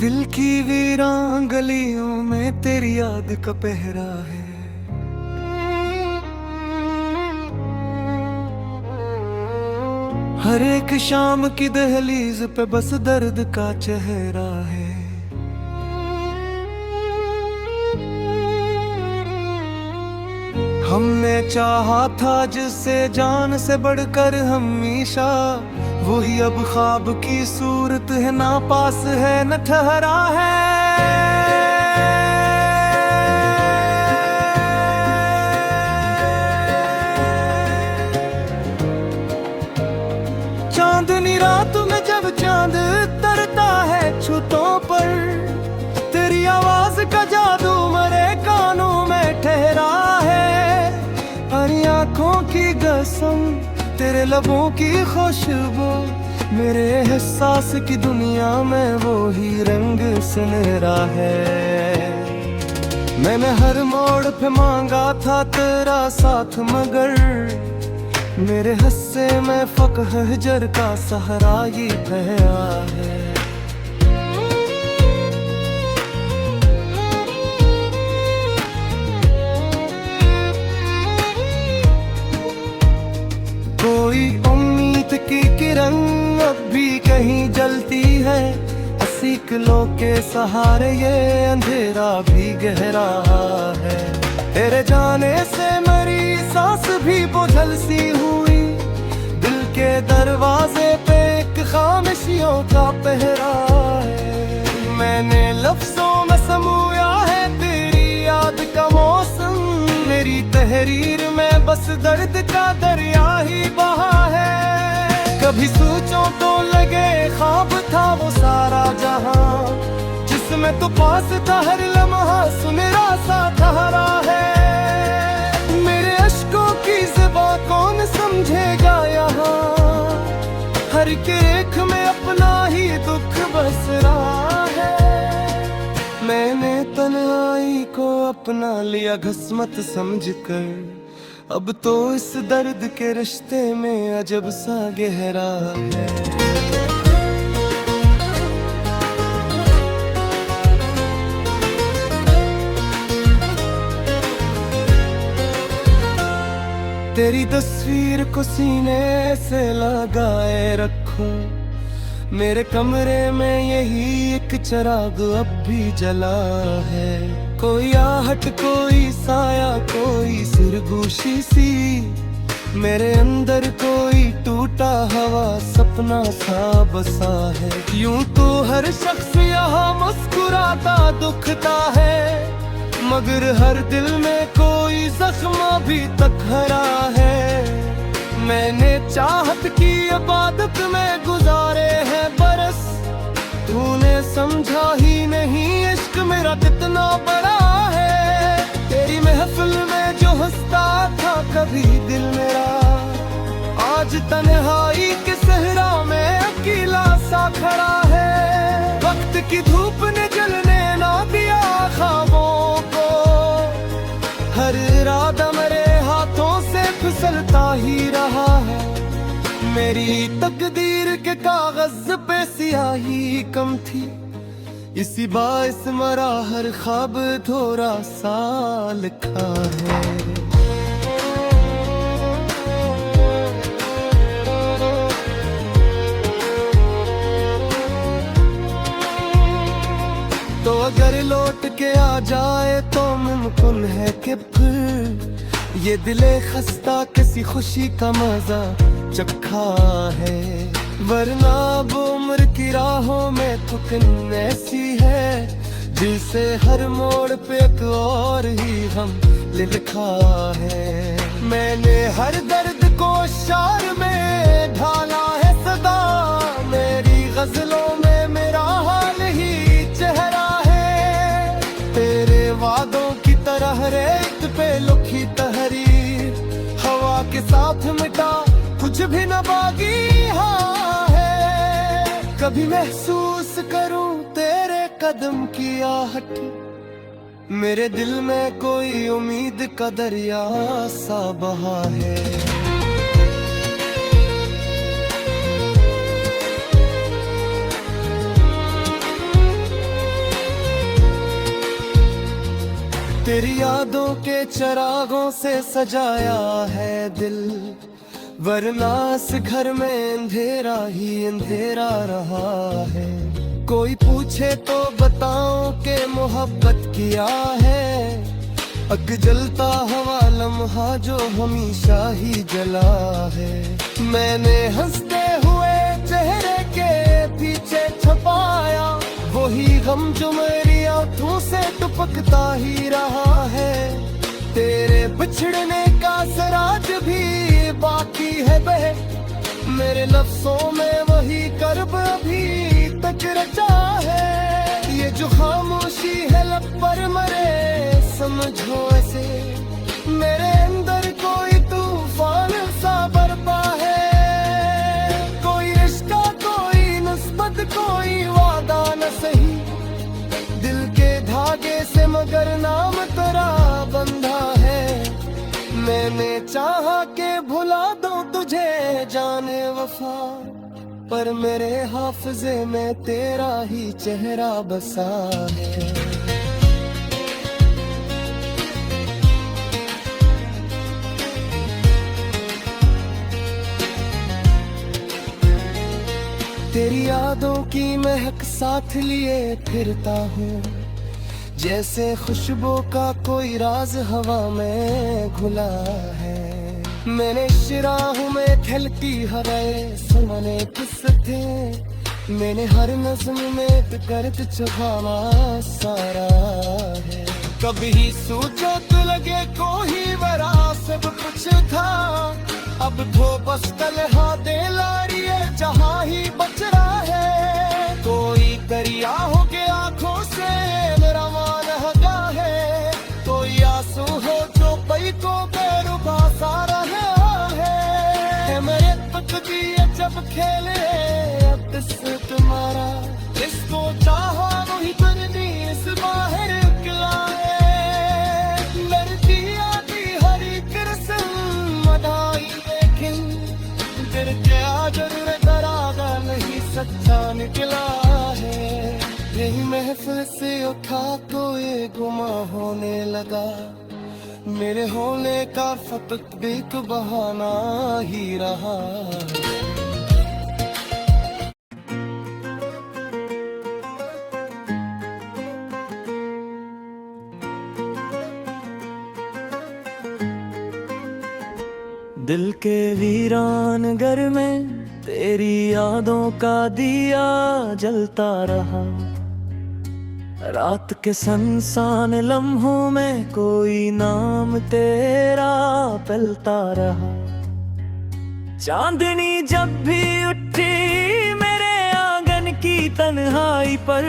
दिल की वीरान गलियों में तेरी याद का पहरा है। हर एक शाम की दहलीज पे बस दर्द का चेहरा है। हमने चाहा था जिससे जान से बढ़कर हमेशा, वही अब ख्वाब की सूरत है, ना पास है न ठहरा है। चांदनी रात में जब चांद तरता है छुतों पर, तेरी आवाज का जादू मरे कानों में ठहरा है। हरी आंखों की कसम, तेरे लबों की खुशबू, मेरे एहसास की दुनिया में वो ही रंग सुनहरा है। मैंने हर मोड़ पे मांगा था तेरा साथ, मगर मेरे हस्से में फक़ हजर का सहारा ही ठहरा है। कोई उम्मीद की किरण अब भी कहीं जलती है, सीकलों के सहारे ये अंधेरा भी गहरा है। तेरे जाने से मेरी सांस भी बोझल सी हुई, दिल के दरवाजे पे एक खामोशियों का पहरा है। मैंने लफ्जों में समूया है तेरी याद का मौसम, मेरी तहरीर में बस दर्द का दरिया ही बहा है। कभी सोचो तो लगे ख्वाब था वो सारा जहां, जिसमें तो पास था हर लम्हा सुनहरा सा ठहरा है। मेरे अश्कों की ज़ुबां कौन समझेगा यहाँ, हर एक रेख में अपना ही दुख बस रहा है। मैंने तन्हाई को अपना लिया घसमत समझकर, अब तो इस दर्द के रिश्ते में अजब सा गहरा है। तेरी तस्वीर को सीने से लगाए रखूं, मेरे कमरे में यही एक चिराग अब भी जला है। कोई आहट, कोई साया, कोई सिरगोशी सी, मेरे अंदर कोई टूटा हवा सपना सा बसा है। यूं तो हर शख्स यहाँ मुस्कुराता दुखता है, मगर हर दिल में कोई जख्म अभी तक हरा है। मैंने चाहत की इबादत में गुजारे हैं बरस, तूने समझा ही नहीं इश्क मेरा कितना बड़ा है। तेरी महफिल में जो हंसता था कभी दिल मेरा, आज तन्हाई के सहरा में अकेला सा खड़ा है। वक्त की धूप ने जलने ना दिया ख्वाबों को, हर इरादा मेरे हाथों से फिसलता ही रहा है। मेरी तकदीर के कागज पे स्याही कम थी, इसी बाइस मरा हर ख्वाब थोड़ा सा लिखा है। तो अगर लौट के आ जाए तो मुमकिन है कि फिर ये दिले खस्ता किसी खुशी का मजा चखा है। वरना वो उम्र की राहों में थुकन ऐसी है, जिसे हर मोड़ पे एक और ही हम लिखा है। मैंने हर दर्द को शार में ढाला है सदा, मेरी गजलों में मेरा हाल ही चेहरा है। तेरे वादों की तरह रेत पे लिखी तहरीर, हवा के साथ मिटा कुछ भी न बाकी हाँ है। कभी महसूस करूं तेरे कदम की आहट, मेरे दिल में कोई उम्मीद का दरिया सा बहा है। तेरी यादों के चरागों से सजाया है दिल, वरना इस घर में अंधेरा ही अंधेरा रहा है। कोई पूछे तो बताऊं कि मोहब्बत किया है, अग जलता हवा लम्हा जो हमेशा ही जला है। मैंने हंसते हुए चेहरे के पीछे छुपाया वही गम जो मेरी आंखों से टपकता ही रहा है। तेरे बिछड़ने का सराज भी बाकी है बहे, मेरे लफ्जों में वही कर्ब अभी तक रचा है। ये जो खामोशी है लब पर मरे समझो ऐसे, मेरे अंदर कोई तूफान सा बरपा है। कोई रिश्ता कोई निस्बत कोई वादा न सही, दिल के धागे से मगर नाम तेरा बंधा है। मैंने चाहा के भुला दूं तुझे जाने वफा, पर मेरे हाफिजे में तेरा ही चेहरा बसा है। तेरी यादों की महक साथ लिए फिरता हूँ, जैसे खुशबू का कोई राज हवा में घुला है। मैंने शराहों में खिलती हवाएं सुने किस्से, मैंने हर नज़्म में करत छुपाना सारा है। कभी सोचा तो लगे कोई वरा सब कुछ था, अब तो बस तन्हा दिलारी है जहाँ ही बच रहा है। कोई दरिया हो के आंखों से मेरा मान हगा है, कोई आंसू हो जो पई को बेरुबा सारा है। मेरे तकदीर जब खेले अब इससे तुम्हारा, इसको चाहा वही करनी इस बाहर खिलाए। लड़ती आती हरी कृष्ण मदाई लेकिन दिल के आजर में दरागा नहीं सच्चा निकला है। यही महफिल से उठा तो ये गुमा होने लगा, मेरे होने का फकत भी एक बहाना ही रहा। दिल के वीरान घर में तेरी यादों का दिया जलता रहा, रात के सुनसान लम्हों में कोई नाम तेरा पलता रहा। चांदनी जब भी उठी मेरे आंगन की तन्हाई पर,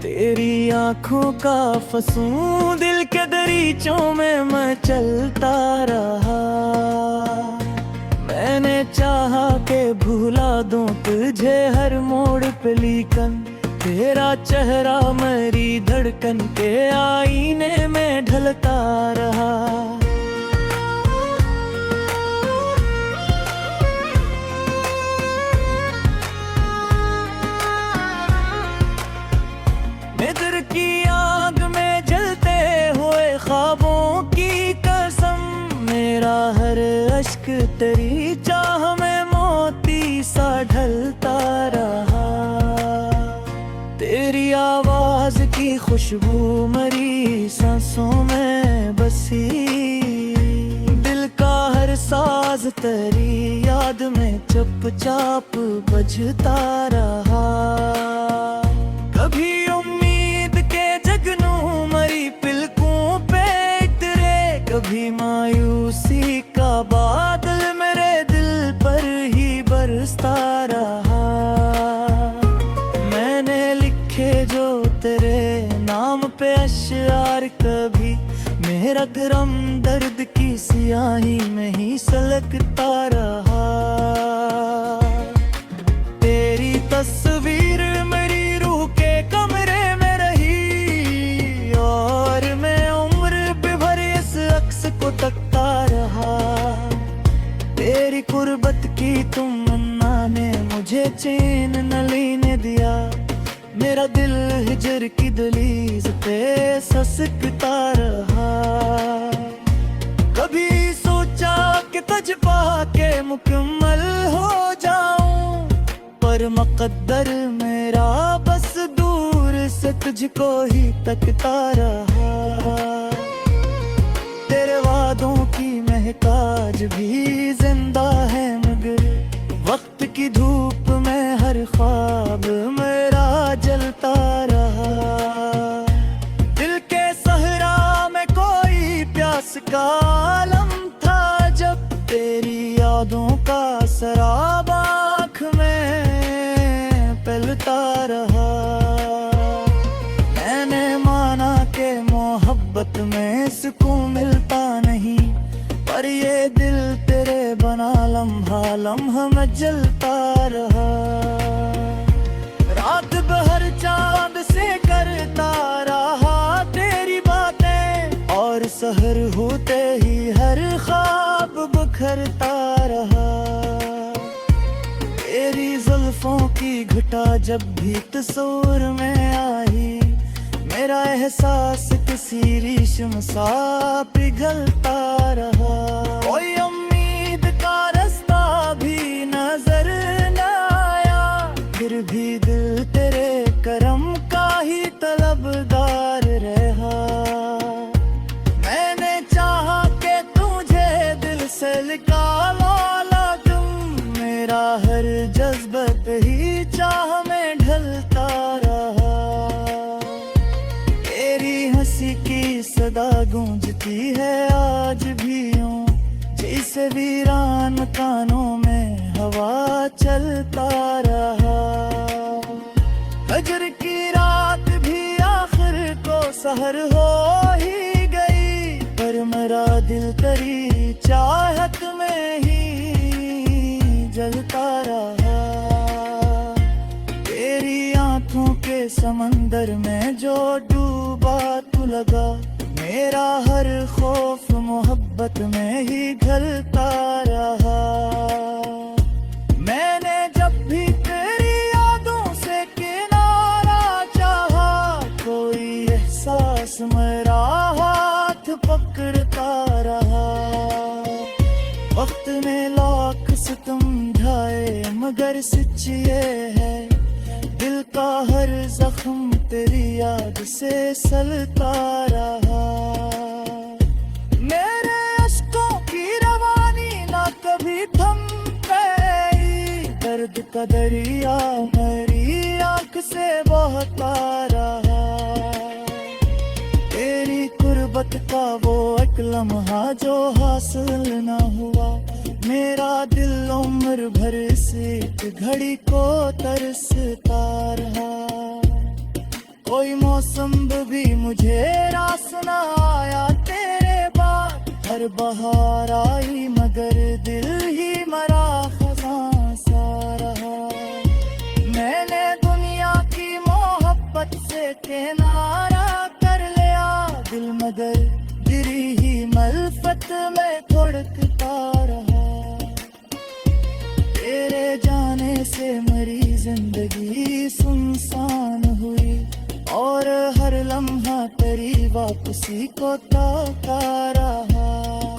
तेरी आंखों का फसूं दिल के दरीचों में मैं चलता रहा। मैंने चाहा के भुला दूं तुझे हर मोड़ पे, लेकिन तेरा चेहरा मेरी धड़कन के आईने में ढलता रहा। निदर की आग में जलते हुए ख्वाबों की कसम, मेरा हर अश्क तेरी चाह में मोती सा ढलता रहा। तेरी आवाज की खुशबू मेरी सांसों में बसी, दिल का हर साज तेरी याद में चुपचाप बजता रहा। कभी उम्मीद के जगनू मरी पिलकों पे इतरे, कभी मायूसी का बादल मेरे दिल पर ही बरसता रहा। मैंने लिखे जो तेरे नाम पे अशआर, कभी मेरा गम दर्द की सियाही में ही सलगता रहा। तेरी तस्वीर मेरी रूह के कमरे में रही, और मैं उम्र पे भर इस अक्स को तकता रहा। तेरी कुर्बत की तमन्ना ने मुझे चैन न लेने दिया, मेरा दिल हिजर की दहलीज पे ससकता रहा। कभी सोचा कि तुझ पाके मुकम्मल हो जाऊं, पर मुकद्दर मेरा बस दूर से तुझको ही तकता रहा। तेरे वादों की महक आज भी जिंदा है, मगर वक्त की धूप में हर ख्वाब मेरा जलता रहा। दिल के सहरा में कोई प्यास का आलम था, जब तेरी यादों का शराब आँख में पिलता रहा। मैंने माना कि मोहब्बत में सुकून मिलता नहीं, पर ये दिल तेरे बना लम्हा लम्हा में जलता रहा। रात भर चांद से करता रहा तेरी बातें, और सहर होते ही हर ख्वाब बिखरता रहा। तेरी जुल्फों की घटा जब भी तस्वीर में आई, मेरा एहसास किसी रेशम सा पिघलता रहा। कोई उम्मीद का रास्ता भी नजर न आया, फिर भी दिल तेरे करम का ही तलबगार रहा। मैंने चाहा कि तुझे दिल से निकालो तुम, मेरा हर जज्बत ही चाह में ढलता रहा। तेरी हंसी की सदा गूंजती है आज भी यूं, जैसे वीरान कानों में हवा चलता रहा। फजर की रात भी आखिर को सहर हो ही गई, पर मेरा दिल तेरी चाहत में ही जलता रहा। तेरी आंखों के समंदर में जो डूबा तू लगा, मेरा हर खौफ मोहब्बत में ही घलता रहा। मैंने जब भी तेरी यादों से किनारा चाहा, कोई एहसास मेरा हाथ पकड़ता रहा। वक्त ने लाख सितम ढाए, मगर सच ये है दिल का हर जख्म तेरी याद से सलता रहा। मेरे अश्कों की रवानी ना कभी थम गई, दर्द का दरिया मेरी आंख से बहता रहा। तेरी कुर्बत का वो एक लम्हा जो हासिल न हुआ, मेरा दिल उम्र भर से एक घड़ी को तरसता रहा। कोई मौसम भी मुझे रास न आया तेरे बाद, हर बहार आई मगर दिल ही मरा खज़ां सा रहा। मैंने दुनिया की मोहब्बत से किनारा कर लिया दिल, मगर गिरी ही मल्फत में धड़कता रहा। तेरे जाने से मेरी जिंदगी सुनसान हुई, और हर लम्हा तेरी वापसी को ताका रहा।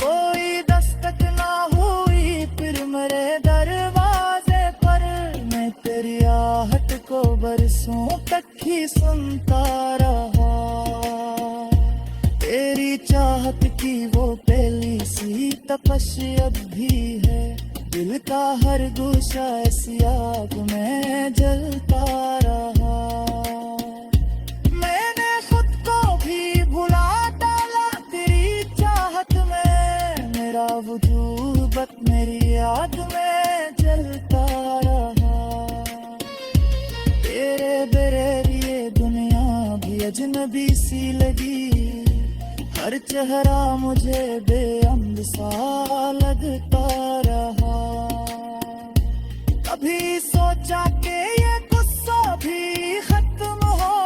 कोई दस्तक ना हुई फिर मेरे दरवाजे पर, मैं तेरी आहट को बरसों तक ही सुनता रहा। तेरी चाहत की वो पहली सी तपश अब भी है, दिल का हर गोशा ऐसी आग में जलता रहा। मैंने खुद को भी भुला डाला तेरी चाहत में, मेरा वजूद बस मेरी याद में जलता रहा। तेरे बगैर ये दुनिया भी अजनबी सी लगी, हर चेहरा मुझे बेअम्द सा लगता रहा। कभी सोचा कि ये गुस्सा भी खत्म हो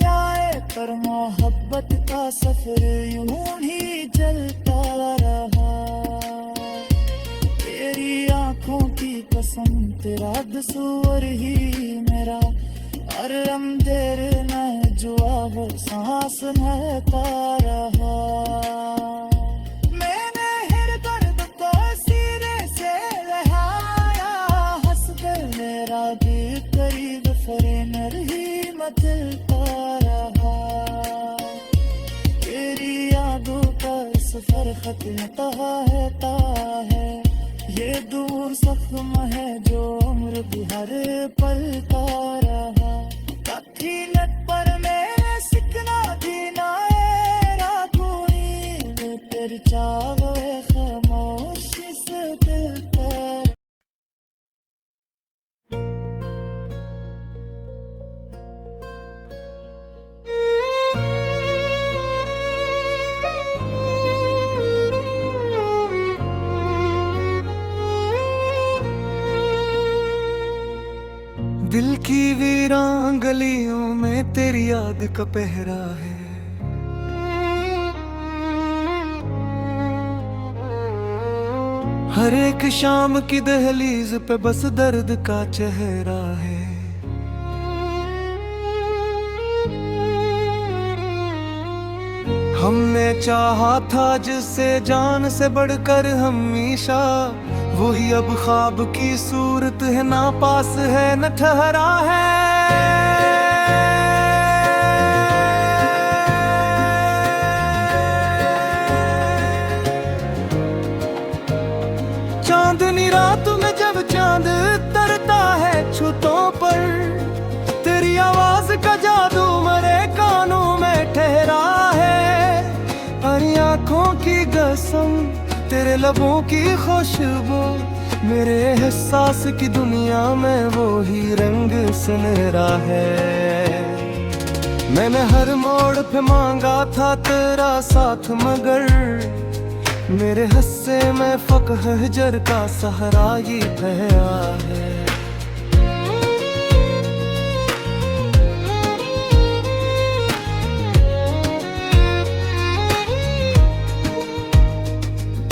जाए, पर मोहब्बत का सफर यूं ही चलता रहा। तेरी आंखों की कसम तेरा दसूर ही मेरा हर अंधेर में जुआ वो सांस महका रहा। मैंने हर दर्द को सीने से लहाया, हंस कर मेरा भी करीब फरेनर ही मचलता रहा। तेरी यादों का सफर खत्म है, ये दूर जख्म है जो उम्र भी हर पल का रहा। काठी लट पर मेरे सिकना दीना रागुनी, तेरी चावे खामोशी से दिल पर। दिल की वीरान गलियों में तेरी याद का पहरा है। हर एक शाम की दहलीज पे बस दर्द का चेहरा है। हमने चाहा था जिससे जान से बढ़कर हमेशा, वही अब ख्वाब की सूरत है, ना पास है न ठहरा है। चांदनी रात में जब चांद तरता है छुतों पर, तेरी आवाज का जादू मरे कानों में ठहरा है। हरी आंखों की कसम, तेरे लबों की खुशबू, मेरे एहसास की दुनिया में वो ही रंग सुनहरा है। मैंने हर मोड़ पे मांगा था तेरा साथ, मगर मेरे हस्से में फक हजर का सहारा ही ठहरा है।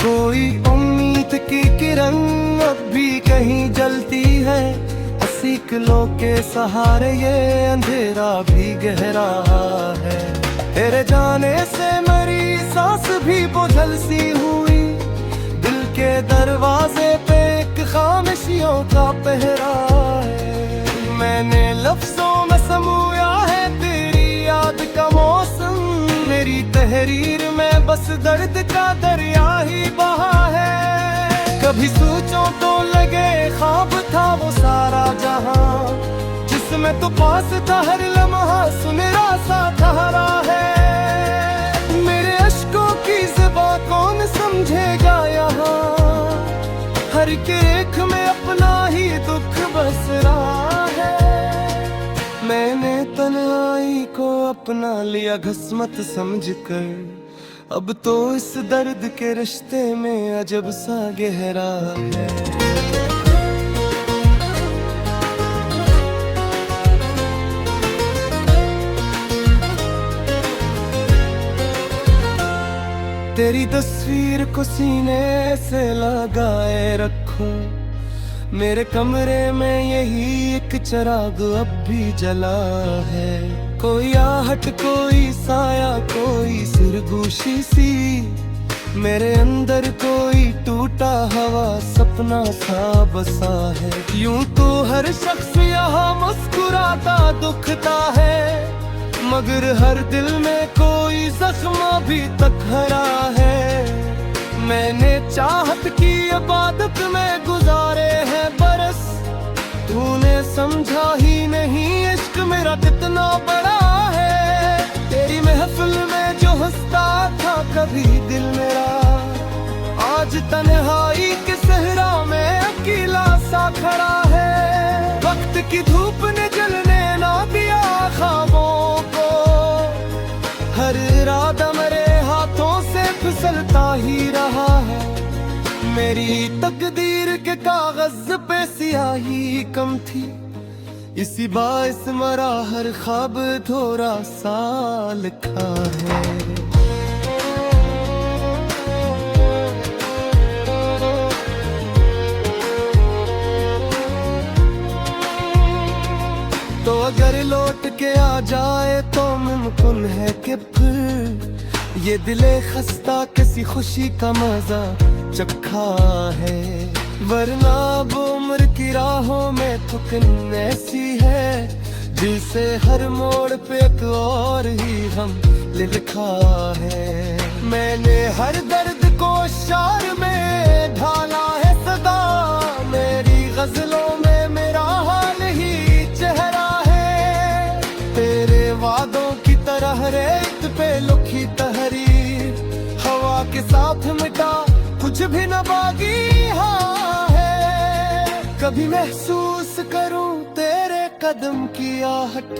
कोई उम्मीद की किरण अब भी कहीं जलती है, अस्सी किलो के सहारे ये अंधेरा भी गहरा है। तेरे जाने से मेरी सांस भी बोझल सी हुई, दिल के दरवाजे पे एक खामोशियों का पहरा है। मैंने लफ्जों में समूया है तेरी याद का मौसम, मेरी तहरीर में बस दर्द का दरिया ही बहा है। कभी सोचो तो लगे ख्वाब था वो सारा जहां, जिसमें तो पास था हर लम्हा सुनहरा सा ठहरा है। मेरे अश्कों की ज़बां कौन समझेगा यहाँ, हर के एक में अपना ही दुख बस रहा है। मैंने तन्हाई को अपना लिया घसमत समझकर, अब तो इस दर्द के रिश्ते में अजब सा गहरा है। तेरी तस्वीर को सीने से लगाए रखूं, मेरे कमरे में यही एक चिराग अब भी जला है। कोई आहट कोई साया कोई सिरगोशी सी, मेरे अंदर कोई टूटा हवा सपना सा बसा है। यूं तो हर शख्स यहाँ मुस्कुराता दुखता है, मगर हर दिल में कोई जख्म अभी तक हरा है। मैंने चाहत की इबादत में गुजारे हैं बरस, तूने समझा ही नहीं इश्क मेरा कितना बड़ा है। तेरी महफिल में जो हंसता था कभी दिल मेरा, आज तन्हाई के सहरा में अकेला सा खड़ा है। वक्त की धूप ने जलने ना दिया ख्वाबों को, हर इरादा मेरे हाथों से फिसलता ही रहा है। मेरी तकदीर के कागज पे स्याही कम थी, इसी बाइस मरा हर ख्वाब थोड़ा सा लिखा है। तो अगर अगर लौट के आ जाए तो मुमकिन है कि फिर ये दिले खस्ता किसी खुशी का मजा चखा है। वरना अब उम्र की राहों में थकन ऐसी है जिसे हर मोड़ पे एक और ही हम लिखा है। मैंने हर दर्द को शार में ढाला है सदा, मेरी गजलों में मेरा हाल ही चेहरा है। तेरे वादों की तरह रेत पे लुखी तहरीर, हवा के साथ मिटा कुछ भी न बाकी हाँ है। कभी महसूस करूं तेरे कदम की आहट,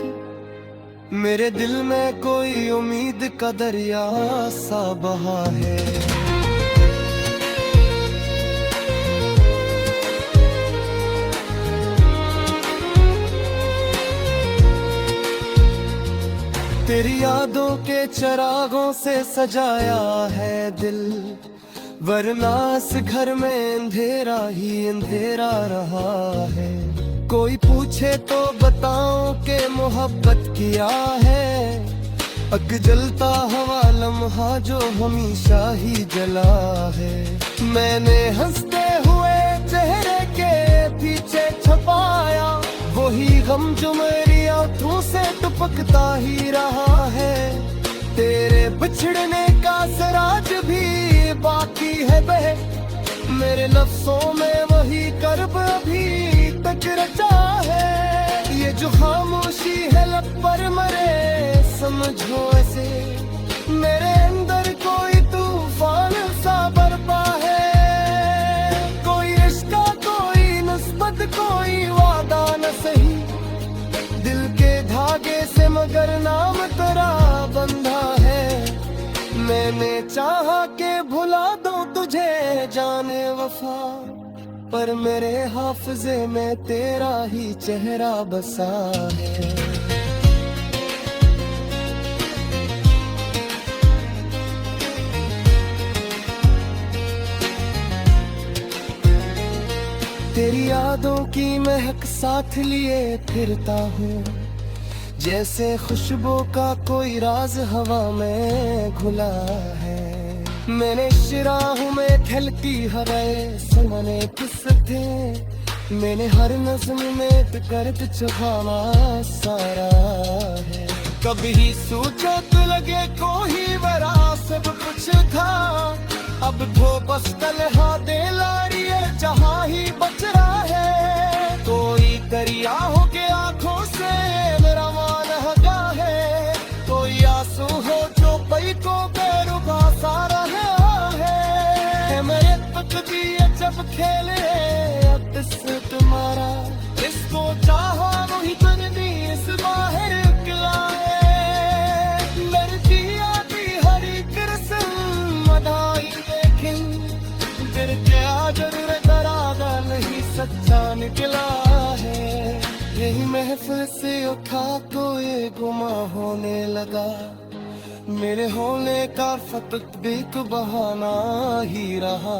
मेरे दिल में कोई उम्मीद का दरिया सा बहा है। तेरी यादों के चिरागों से सजाया है दिल, वरना इस घर में अंधेरा ही अंधेरा रहा है। कोई पूछे तो बताऊं कि मोहब्बत किया है, अग जलता हवा लम्हा जो हमेशा ही जला है। मैंने हंसते हुए चेहरे के पीछे छुपाया वही गम जो मेरी आंखों से टपकता ही रहा है। तेरे बिछड़ने का सराज भी बाकी है बह, मेरे लफ्जों में वही कर्ब अभी तक रचा है। ये जो खामोशी है लब पर मरे समझो ऐसे, मेरे अंदर कोई तूफान सा बरपा है। कोई रिश्ता कोई निस्बत कोई वादा न सही, दिल के धागे से मगर नाम तेरा बंधा है। मैंने चाहा के भुला दूं तुझे जाने वफा, पर मेरे हाफिजे में तेरा ही चेहरा बसा है। तेरी यादों की महक साथ लिए फिरता हूँ, जैसे खुशबू का कोई राज हवा में घुला है। मैंने शिराहों में खिलती हवाएं सुने किसथे, मैंने हर नज़्म में दर्द छुपाना सारा है। कभी सोचा तो लगे कोई वरा सब कुछ था, अब तो बस तन्हा दिलारी है जहाँ ही बच रहा है। कोई दरिया हो के आंखों से मेरा मान हगा है, कोई आंसू हो जो पई को बेरुबा सारा है। मेरे तकदीर जब खेले अब इससे तुम्हारा, इसको चाहा वही बननी इस बाहर निकला है। लड़की आती हरी कृष्ण मदाई लेकिन दिल के आजर दरागा नहीं सच्चा निकला है। यही महफिल से उठा तो ये गुमा होने लगा, मेरे होने का फकत भी एक बहाना ही रहा।